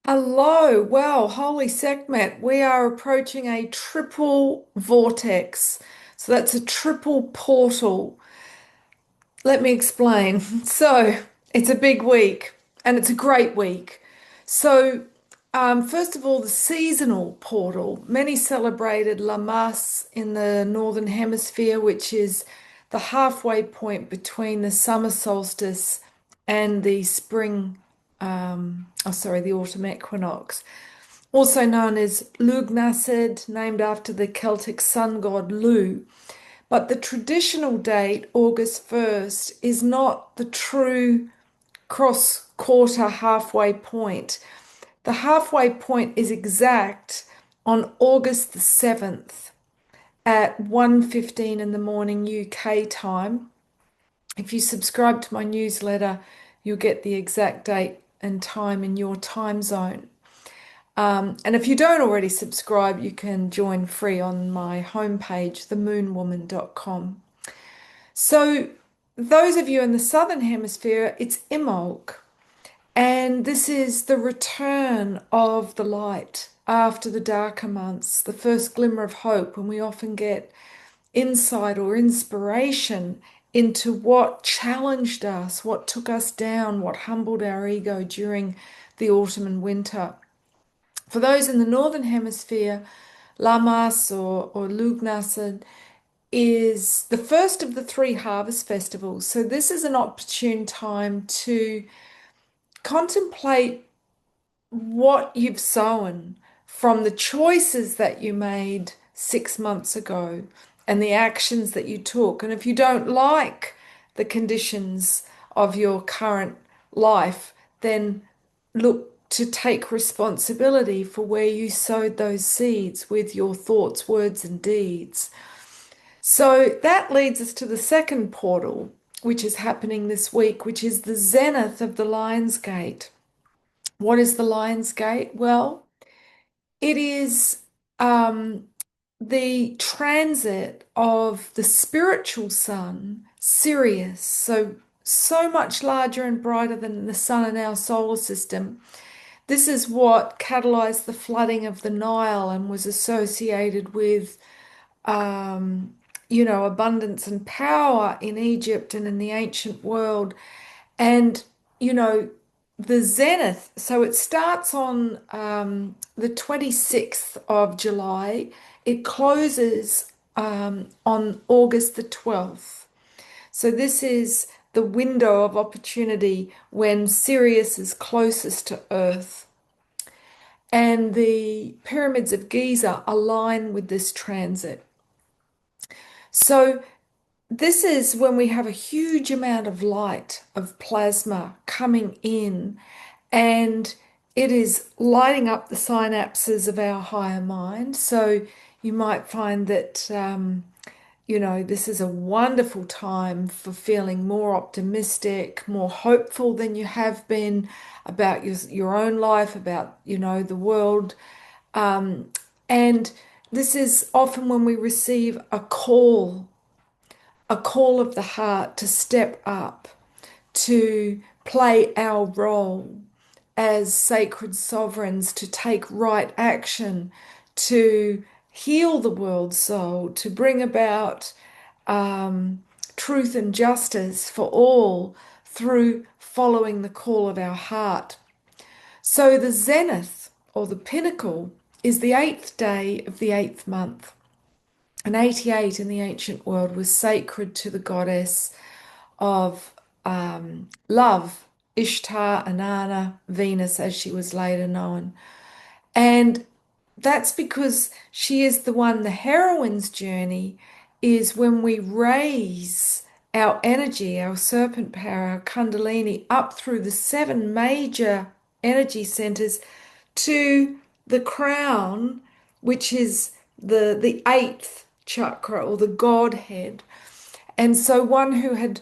Hello. Well, holy Sekhmet, we are approaching a triple vortex. So that's a triple portal. Let me explain. So it's a big week and it's a great week. So, first of all, the seasonal portal. Many celebrated Lammas in the Northern Hemisphere, which is the halfway point between the summer solstice and the the autumn equinox, also known as Lugnased, named after the Celtic sun god Lu. But the traditional date, August 1st, is not the true cross quarter halfway point. The halfway point is exact on August the 7th at 1:15 in the morning UK time. If you subscribe to my newsletter, you'll get the exact date and time in your time zone. And if you don't already subscribe, you can join free on my homepage, themoonwoman.com. So, those of you in the southern hemisphere, it's Imbolc, and this is the return of the light after the darker months, the first glimmer of hope, when we often get insight or inspiration into what challenged us, what took us down, what humbled our ego during the autumn and winter. For those in the Northern Hemisphere, Lammas or Lughnasadh is the first of the three harvest festivals. So this is an opportune time to contemplate what you've sown from the choices that you made 6 months ago and the actions that you took. And if you don't like the conditions of your current life, then look to take responsibility for where you sowed those seeds with your thoughts, words, and deeds. So that leads us to the second portal, which is happening this week, which is the zenith of the Lion's Gate. What is the Lion's Gate? Well, it is the transit of the spiritual sun, Sirius. So much larger and brighter than the sun in our solar system. This is what catalyzed the flooding of the Nile and was associated with, abundance and power in Egypt and in the ancient world. And, you know, the zenith, so it starts on the 26th of July. It closes on August the 12th. So this is the window of opportunity when Sirius is closest to Earth. And the pyramids of Giza align with this transit. So this is when we have a huge amount of light, of plasma coming in, and it is lighting up the synapses of our higher mind. So you might find that, this is a wonderful time for feeling more optimistic, more hopeful than you have been about your own life, about, the world. And this is often when we receive a call of the heart to step up, to play our role as sacred sovereigns, to take right action, to heal the world soul, to bring about truth and justice for all through following the call of our heart. So the zenith or the pinnacle is the eighth day of the eighth month. And 88 in the ancient world was sacred to the goddess of love, Ishtar, Inanna, Venus, as she was later known. And that's because she is the one, the heroine's journey is when we raise our energy, our serpent power, our Kundalini up through the seven major energy centers to the crown, which is the eighth chakra or the Godhead. And so one who had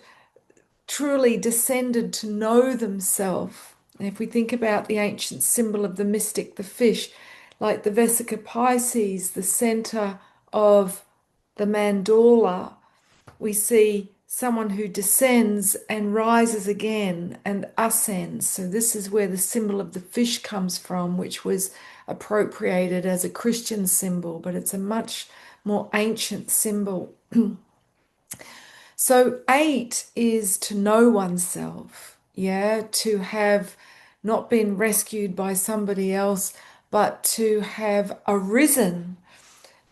truly descended to know themselves. And if we think about the ancient symbol of the mystic, the fish, like the Vesica Pisces, the center of the mandala, we see someone who descends and rises again and ascends. So this is where the symbol of the fish comes from, which was appropriated as a Christian symbol, but it's a much more ancient symbol. So eight is to know oneself, yeah, to have not been rescued by somebody else, but to have arisen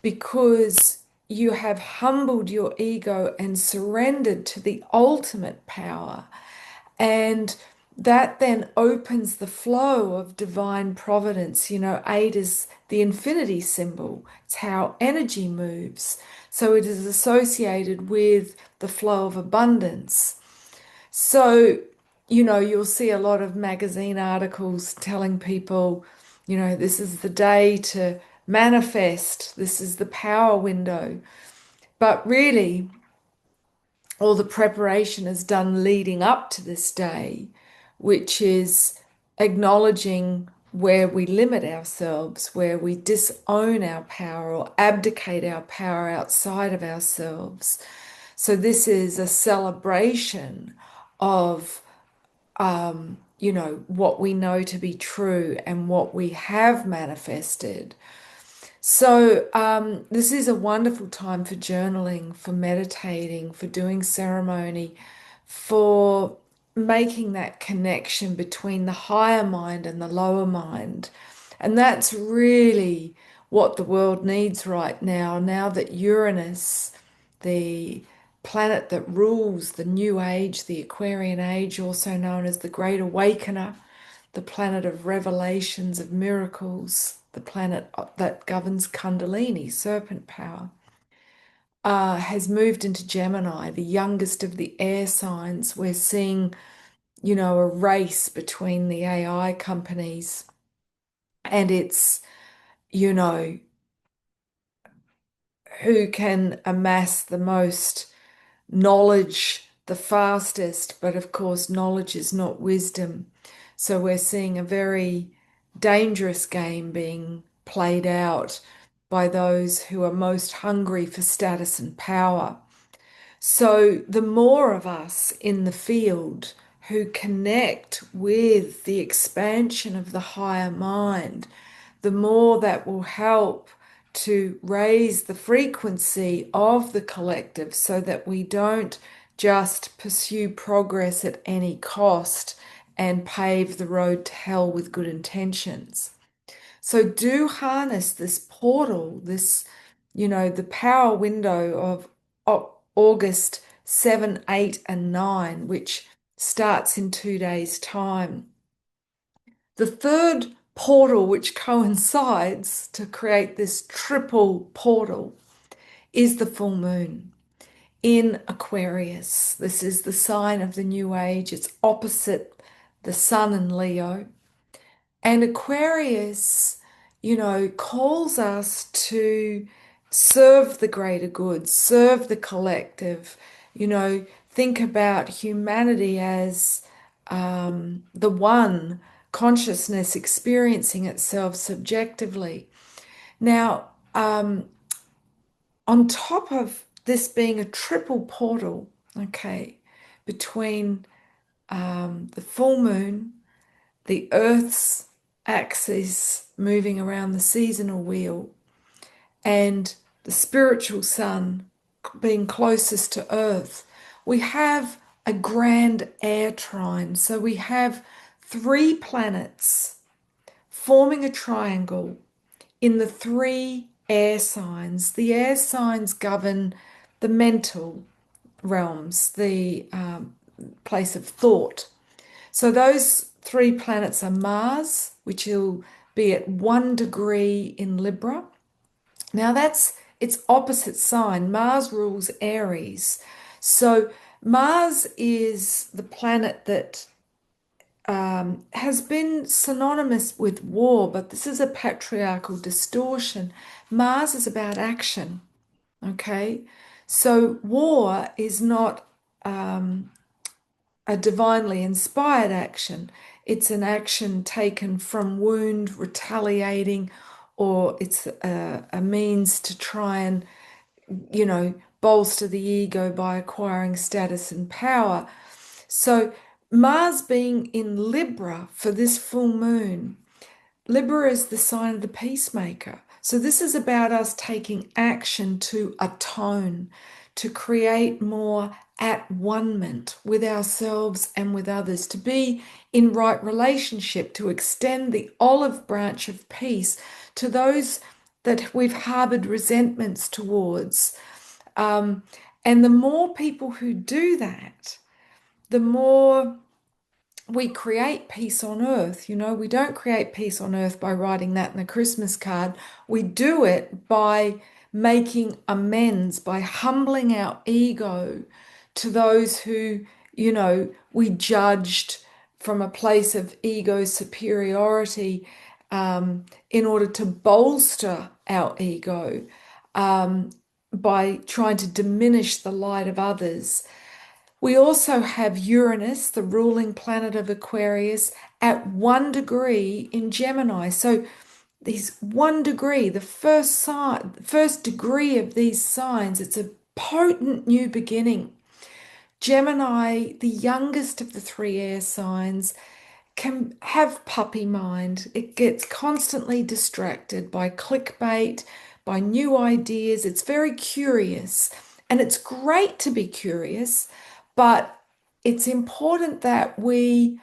because you have humbled your ego and surrendered to the ultimate power. And that then opens the flow of divine providence. You know, eight is the infinity symbol, it's how energy moves. So it is associated with the flow of abundance. So, you know, you'll see a lot of magazine articles telling people, you know, this is the day to manifest, this is the power window. But really, all the preparation is done leading up to this day, which is acknowledging where we limit ourselves, where we disown our power or abdicate our power outside of ourselves. So this is a celebration of, you know, what we know to be true and what we have manifested. So, this is a wonderful time for journaling, for meditating, for doing ceremony, for making that connection between the higher mind and the lower mind. And that's really what the world needs right now, now that Uranus, the planet that rules the new age, the Aquarian age, also known as the Great Awakener, the planet of revelations, of miracles, the planet that governs Kundalini, serpent power, has moved into Gemini, the youngest of the air signs. We're seeing, you know, a race between the AI companies, and it's, you know, who can amass the most knowledge the fastest, but of course, knowledge is not wisdom. So we're seeing a very dangerous game being played out by those who are most hungry for status and power. So the more of us in the field who connect with the expansion of the higher mind, the more that will help to raise the frequency of the collective so that we don't just pursue progress at any cost and pave the road to hell with good intentions. So do harness this portal, this, you know, the power window of August 7, 8, and 9, which starts in 2 days' time. The third portal, which coincides to create this triple portal, is the full moon in Aquarius. This is the sign of the new age. It's opposite the sun in Leo. And Aquarius, you know, calls us to serve the greater good, serve the collective, you know, think about humanity as the one consciousness experiencing itself subjectively. Now, on top of this being a triple portal, okay, between the full moon, the Earth's axis moving around the seasonal wheel, and the spiritual sun being closest to Earth, we have a grand air trine. So we have three planets forming a triangle in the three air signs. The air signs govern the mental realms, the place of thought. So those three planets are Mars, which will be at 1 degree in Libra. Now that's its opposite sign. Mars rules Aries. So Mars is the planet that has been synonymous with war, but this is a patriarchal distortion. Mars is about action, okay? So war is not a divinely inspired action. It's an action taken from wound, retaliating, or it's a means to try and, you know, bolster the ego by acquiring status and power. So Mars being in Libra for this full moon, Libra is the sign of the peacemaker. So this is about us taking action to atone, to create more at one-ment with ourselves and with others, to be in right relationship, to extend the olive branch of peace to those that we've harbored resentments towards. Um, and the more people who do that, the more we create peace on earth. You know, we don't create peace on earth by writing that in a Christmas card. We do it by making amends, by humbling our ego to those who, we judged from a place of ego superiority, in order to bolster our ego, um, by trying to diminish the light of others. We also have Uranus, the ruling planet of Aquarius, at 1 degree in Gemini. So these 1 degree, the first degree of these signs, it's a potent new beginning. Gemini, the youngest of the three air signs, can have puppy mind. It gets constantly distracted by clickbait, by new ideas. It's very curious, and it's great to be curious, but it's important that we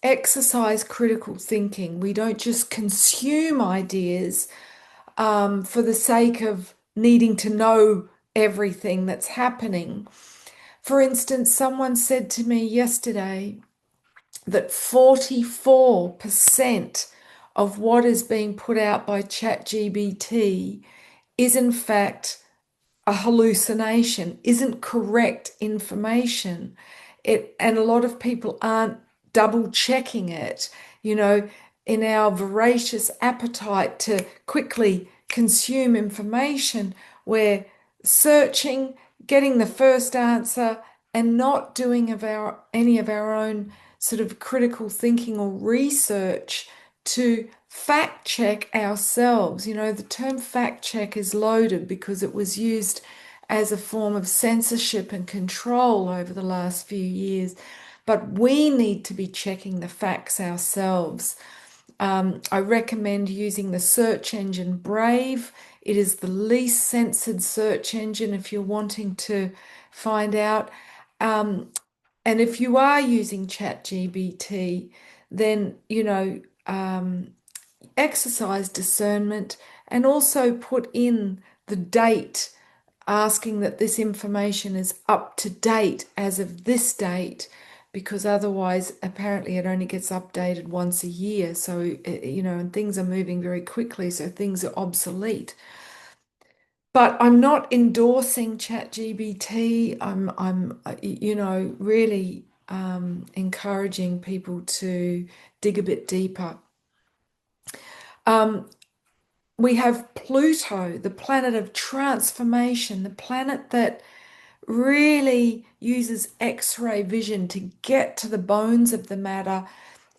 exercise critical thinking. We don't just consume ideas, for the sake of needing to know everything that's happening. For instance, someone said to me yesterday that 44% of what is being put out by ChatGPT is in fact a hallucination, isn't correct information. And a lot of people aren't double checking it, you know, in our voracious appetite to quickly consume information. We're searching, getting the first answer, and not doing any of our own sort of critical thinking or research to fact check ourselves. You know, the term fact check is loaded because it was used as a form of censorship and control over the last few years. But we need to be checking the facts ourselves. I recommend using the search engine Brave. It is the least censored search engine if you're wanting to find out. And if you are using ChatGPT, then, exercise discernment and also put in the date, asking that this information is up to date as of this date, because otherwise, apparently, it only gets updated once a year. So, and things are moving very quickly, so things are obsolete. But I'm not endorsing ChatGPT. I'm really encouraging people to dig a bit deeper. Um, we have Pluto, the planet of transformation, the planet that really uses X-ray vision to get to the bones of the matter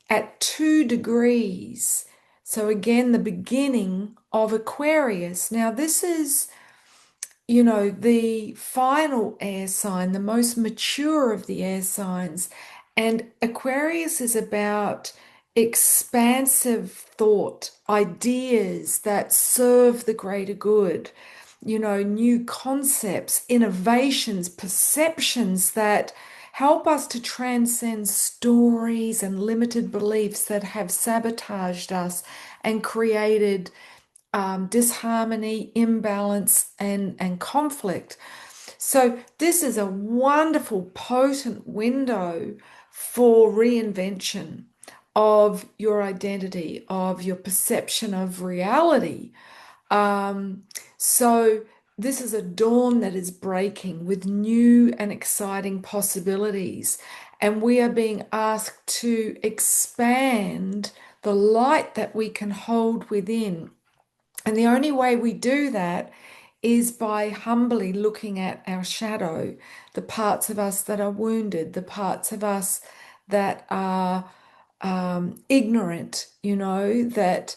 at 2 degrees. So again, the beginning of Aquarius. Now, this is, the final air sign, the most mature of the air signs. And Aquarius is about expansive thought, ideas that serve the greater good, new concepts, innovations, perceptions that help us to transcend stories and limited beliefs that have sabotaged us and created disharmony, imbalance, and conflict. So this is a wonderful, potent window for reinvention of your identity, of your perception of reality. So this is a dawn that is breaking with new and exciting possibilities. And we are being asked to expand the light that we can hold within. And the only way we do that is by humbly looking at our shadow, the parts of us that are wounded, the parts of us that are ignorant, that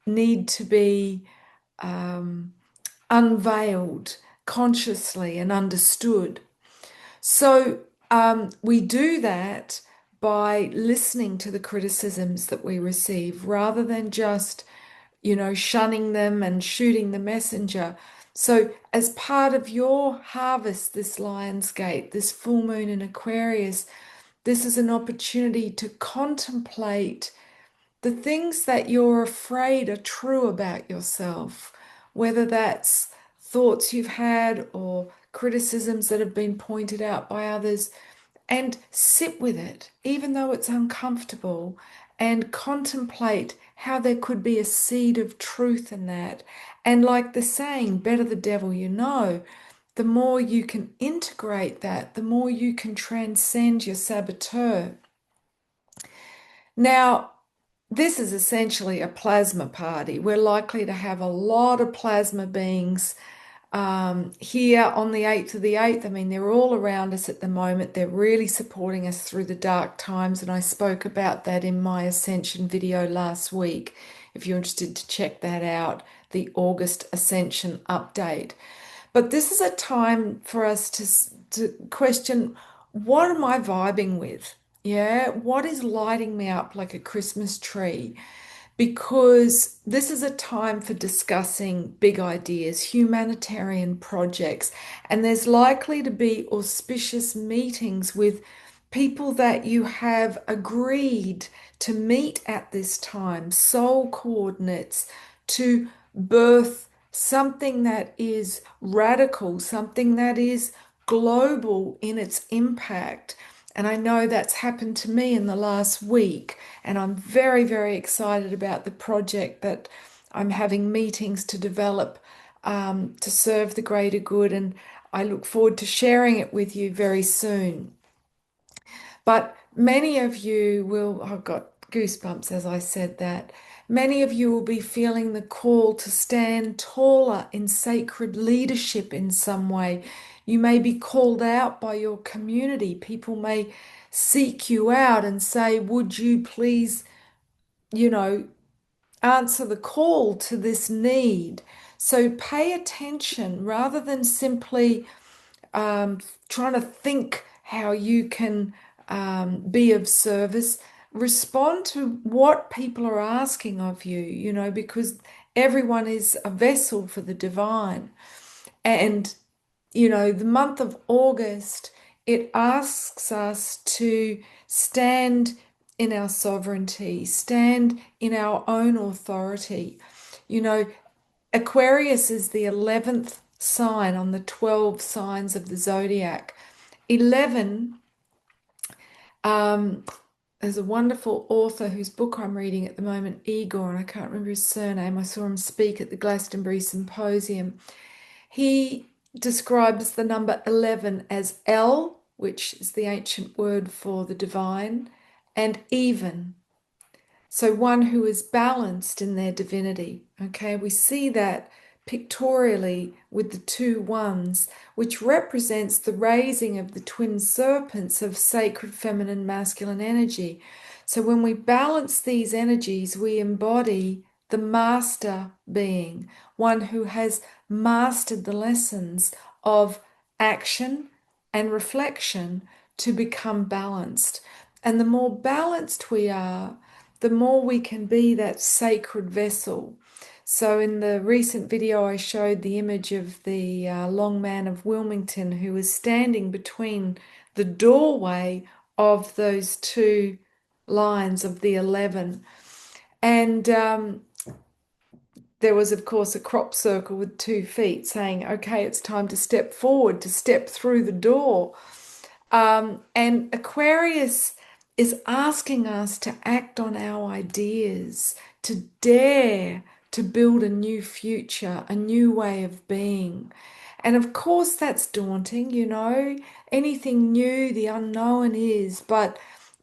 need to be unveiled, consciously and understood. So we do that by listening to the criticisms that we receive rather than just, shunning them and shooting the messenger. So, as part of your harvest, this Lion's Gate, this full moon in Aquarius, this is an opportunity to contemplate the things that you're afraid are true about yourself, whether that's thoughts you've had or criticisms that have been pointed out by others, and sit with it, even though it's uncomfortable, and contemplate how there could be a seed of truth in that. And like the saying, better the devil you know, the more you can integrate that, the more you can transcend your saboteur. Now, this is essentially a plasma party. We're likely to have a lot of plasma beings here on the 8th of the 8th. I mean, they're all around us at the moment. They're really supporting us through the dark times, and I spoke about that in my Ascension video last week. If you're interested to check that out, the August Ascension update. But this is a time for us to question, what am I vibing with? Yeah, what is lighting me up like a Christmas tree? Because this is a time for discussing big ideas, humanitarian projects, and there's likely to be auspicious meetings with people that you have agreed to meet at this time, soul coordinates, to birth something that is radical, something that is global in its impact. And I know that's happened to me in the last week, and I'm very, very excited about the project that I'm having meetings to develop to serve the greater good, and I look forward to sharing it with you very soon. But many of you will, I've got goosebumps as I said that. Many of you will be feeling the call to stand taller in sacred leadership in some way. You may be called out by your community. People may seek you out and say, would you please, you know, answer the call to this need? So pay attention rather than simply trying to think how you can be of service. Respond to what people are asking of you, because everyone is a vessel for the divine. And, the month of August, it asks us to stand in our sovereignty, stand in our own authority. Aquarius is the 11th sign on the 12 signs of the zodiac. 11, there's a wonderful author whose book I'm reading at the moment, Igor, and I can't remember his surname. I saw him speak at the Glastonbury Symposium. He describes the number 11 as El, which is the ancient word for the divine, and even. So one who is balanced in their divinity. Okay, we see that pictorially with the two ones, which represents the raising of the twin serpents of sacred feminine masculine energy. So when we balance these energies, we embody the master being, one who has mastered the lessons of action and reflection to become balanced. And the more balanced we are, the more we can be that sacred vessel. So in the recent video, I showed the image of the long man of Wilmington who was standing between the doorway of those two lines of the 11. And there was, of course, a crop circle with 2 feet saying, okay, it's time to step forward, to step through the door. And Aquarius is asking us to act on our ideas, to dare to build a new future, a new way of being. And of course, that's daunting, anything new, the unknown is, but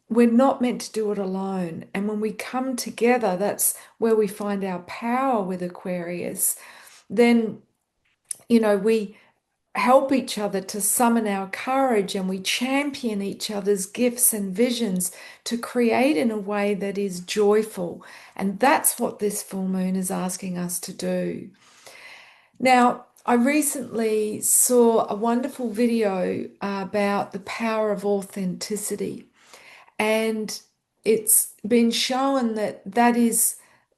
we're not meant to do it alone. And when we come together, that's where we find our power with Aquarius. Then, we help each other to summon our courage, and we champion each other's gifts and visions to create in a way that is joyful. And that's what this full moon is asking us to do. Now, I recently saw a wonderful video about the power of authenticity, and it's been shown that that is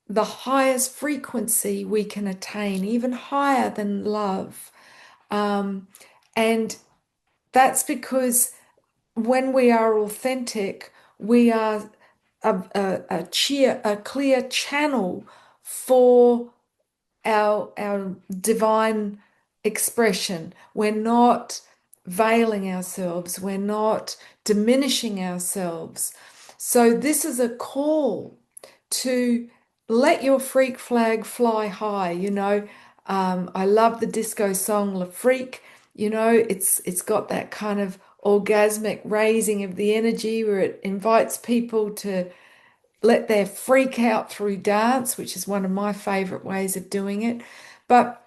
the highest frequency we can attain, even higher than love. Um, and that's because when we are authentic, we are a clear channel for our divine expression. We're not veiling ourselves, we're not diminishing ourselves. So, this is a call to let your freak flag fly high. I love the disco song La Freak. It's got that kind of orgasmic raising of the energy where it invites people to let their freak out through dance, which is one of my favorite ways of doing it. But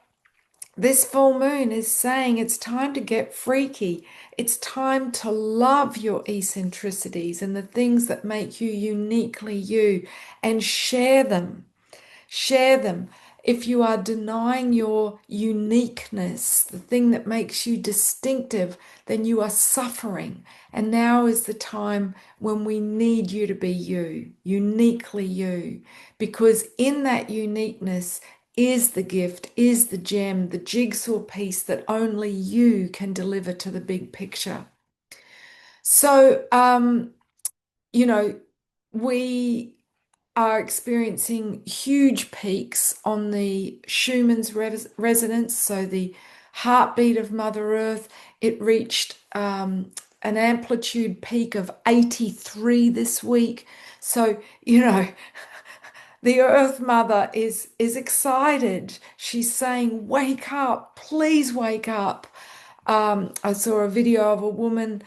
this full moon is saying it's time to get freaky. It's time to love your eccentricities and the things that make you uniquely you and share them. Share them. If you are denying your uniqueness, the thing that makes you distinctive, then you are suffering. And now is the time when we need you to be you, uniquely you, because in that uniqueness is the gift, is the gem, the jigsaw piece that only you can deliver to the big picture. So, you know, we are experiencing huge peaks on the Schumann's resonance, so the heartbeat of Mother Earth. It reached an amplitude peak of 83 this week. So, the Earth Mother is excited. She's saying, "Wake up, please wake up." I saw a video of a woman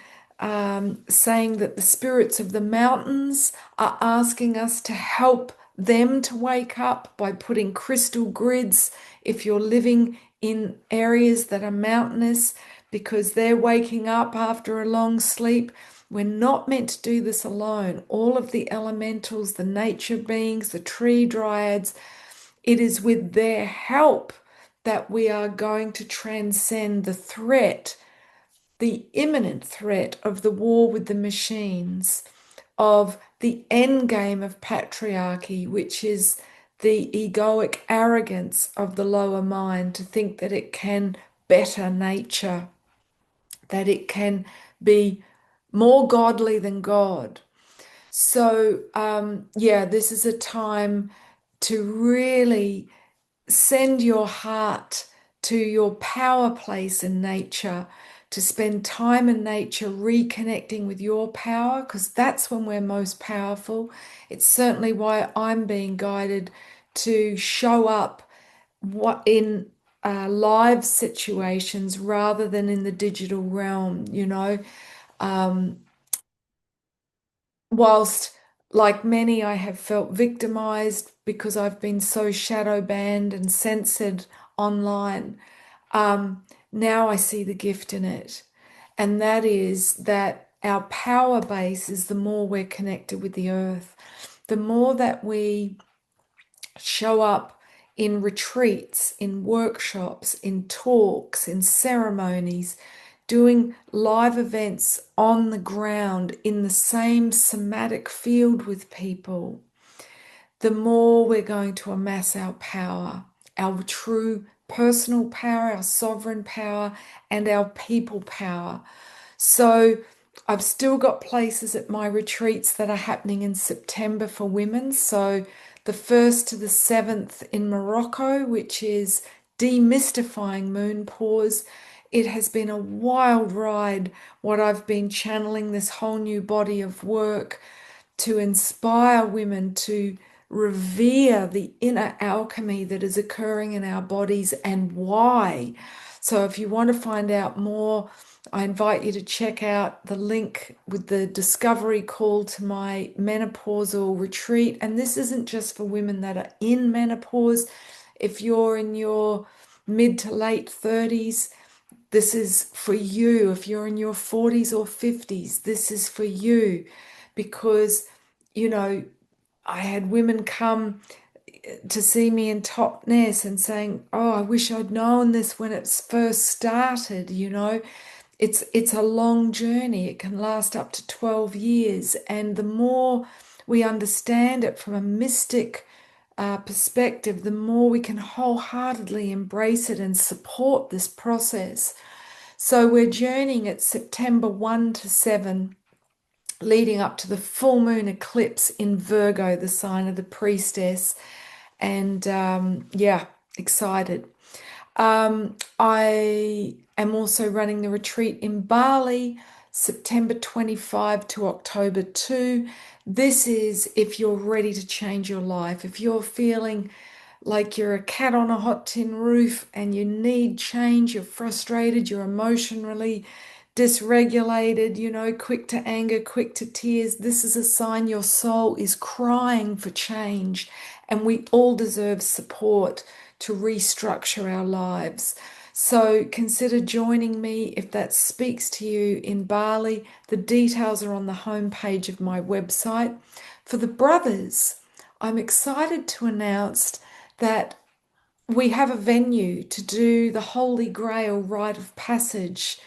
saying that the spirits of the mountains are asking us to help them to wake up by putting crystal grids if you're living in areas that are mountainous, because they're waking up after a long sleep. We're not meant to do this alone. All of the elementals, the nature beings, the tree dryads, it is with their help that we are going to transcend the threat, the imminent threat of the war with the machines, of the end game of patriarchy, which is the egoic arrogance of the lower mind to think that it can better nature, that it can be more godly than God. So, yeah, this is a time to really send your heart to your power place in nature, to spend time in nature reconnecting with your power, because that's when we're most powerful. It's certainly why I'm being guided to show up in live situations rather than in the digital realm. Whilst, like many, I have felt victimized because I've been so shadow banned and censored online. Now I see the gift in it, and that is that our power base is the more we're connected with the earth, the more that we show up in retreats, in workshops, in talks, in ceremonies, doing live events on the ground in the same somatic field with people, the more we're going to amass our power, our true personal power, our sovereign power, and our people power. So I've still got places at my retreats that are happening in September for women. So the 1st to the 7th in Morocco, which is demystifying moon pause. It has been a wild ride, what I've been channeling this whole new body of work to inspire women to revere the inner alchemy that is occurring in our bodies and why. So, if you want to find out more, I invite you to check out the link with the discovery call to my menopausal retreat. And this isn't just for women that are in menopause. If you're in your mid to late 30s, this is for you. If you're in your 40s or 50s, this is for you, because, you know, I had women come to see me in topness and saying, "Oh, I wish I'd known this when it's first started," you know. It's a long journey. It can last up to 12 years. And the more we understand it from a mystic perspective, the more we can wholeheartedly embrace it and support this process. So we're journeying at September 1 to 7, leading up to the full moon eclipse in Virgo, the sign of the priestess. And yeah, excited. I am also running the retreat in Bali, September 25 to October 2. This is if you're ready to change your life, if you're feeling like you're a cat on a hot tin roof and you need change, you're frustrated, you're emotionally dysregulated, you know, quick to anger, quick to tears. This is a sign your soul is crying for change, and we all deserve support to restructure our lives. So consider joining me if that speaks to you in Bali. The details are on the homepage of my website. For the brothers, I'm excited to announce that we have a venue to do the Holy Grail rite of passage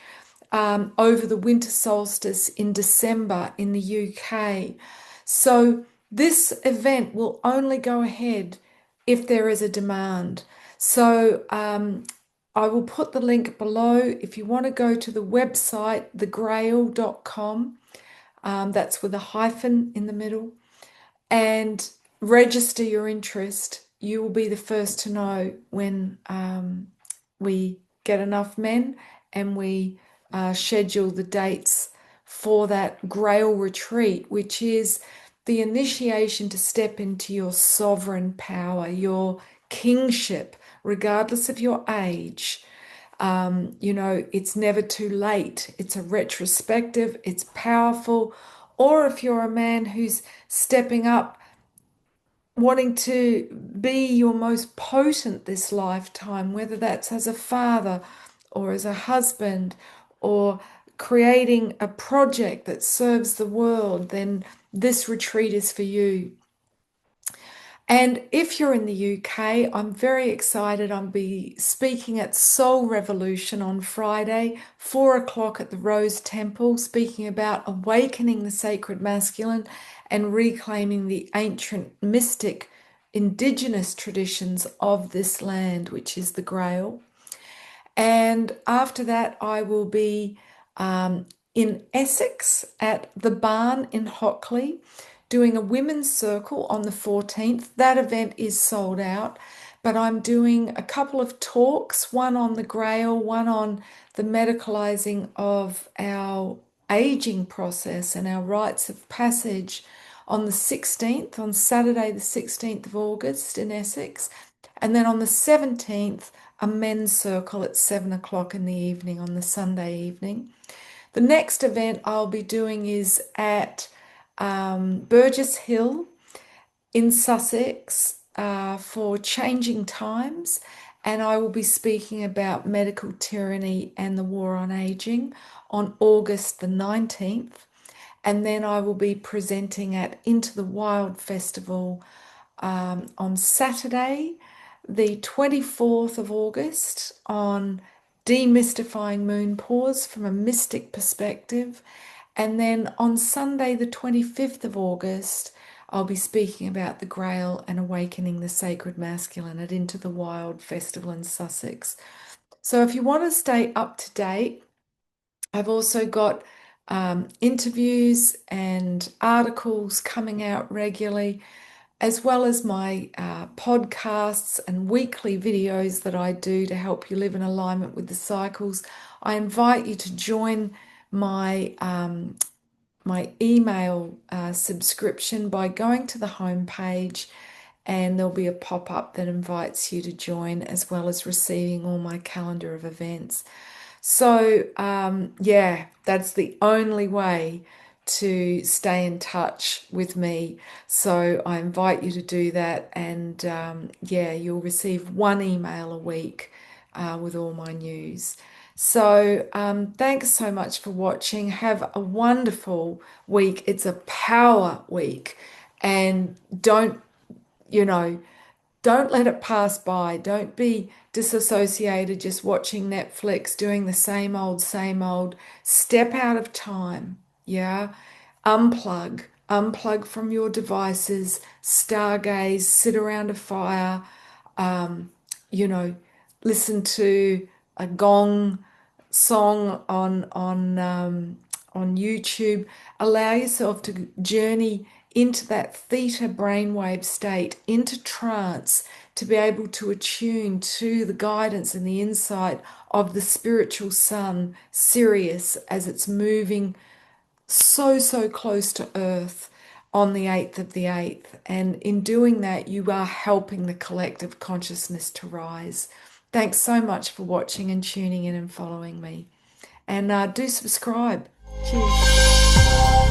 over the winter solstice in December in the UK. So this event will only go ahead if there is a demand. So I will put the link below. If you want to go to the website, thegrail.com, that's with a hyphen in the middle, and register your interest. You will be the first to know when we get enough men and we schedule the dates for that Grail retreat, which is the initiation to step into your sovereign power, your kingship, regardless of your age. You know, it's never too late. It's a retrospective, it's powerful. Or if you're a man who's stepping up, wanting to be your most potent this lifetime, whether that's as a father or as a husband or creating a project that serves the world, then this retreat is for you. And if you're in the UK, I'm very excited. I'll be speaking at Soul Revolution on Friday, 4 o'clock at the Rose Temple, speaking about awakening the sacred masculine and reclaiming the ancient mystic indigenous traditions of this land, which is the Grail. And after that, I will be in Essex at the Barn in Hockley doing a women's circle on the 14th. That event is sold out, but I'm doing a couple of talks, one on the Grail, one on the medicalizing of our aging process and our rites of passage on the 16th, on Saturday, the 16th of August in Essex. And then on the 17th, a men's circle at 7 o'clock in the evening on the Sunday evening. The next event I'll be doing is at Burgess Hill in Sussex for Changing Times, and I will be speaking about medical tyranny and the war on aging on August the 19th. And then I will be presenting at Into the Wild Festival on Saturday, the 24th of August, on demystifying moon pause from a mystic perspective. And then on Sunday, the 25th of August, I'll be speaking about the Grail and awakening the sacred masculine at Into the Wild Festival in Sussex. So if you want to stay up to date, I've also got interviews and articles coming out regularly, as well as my podcasts and weekly videos that I do to help you live in alignment with the cycles. I invite you to join my my email subscription by going to the homepage, and there'll be a pop-up that invites you to join, as well as receiving all my calendar of events. So, yeah, that's the only way to stay in touch with me. So I invite you to do that. And yeah, you'll receive one email a week with all my news. So thanks so much for watching. Have a wonderful week. It's a power week. And don't, you know, don't let it pass by. Don't be disassociated, just watching Netflix, doing the same old, same old. Step out of time. Yeah. Unplug from your devices, stargaze, sit around a fire, um, you know, listen to a gong song on YouTube. Allow yourself to journey into that theta brainwave state, into trance, to be able to attune to the guidance and the insight of the spiritual sun, Sirius, as it's moving so close to Earth on the 8th of the 8th. And in doing that, you are helping the collective consciousness to rise. Thanks so much for watching and tuning in and following me. And do subscribe. Cheers.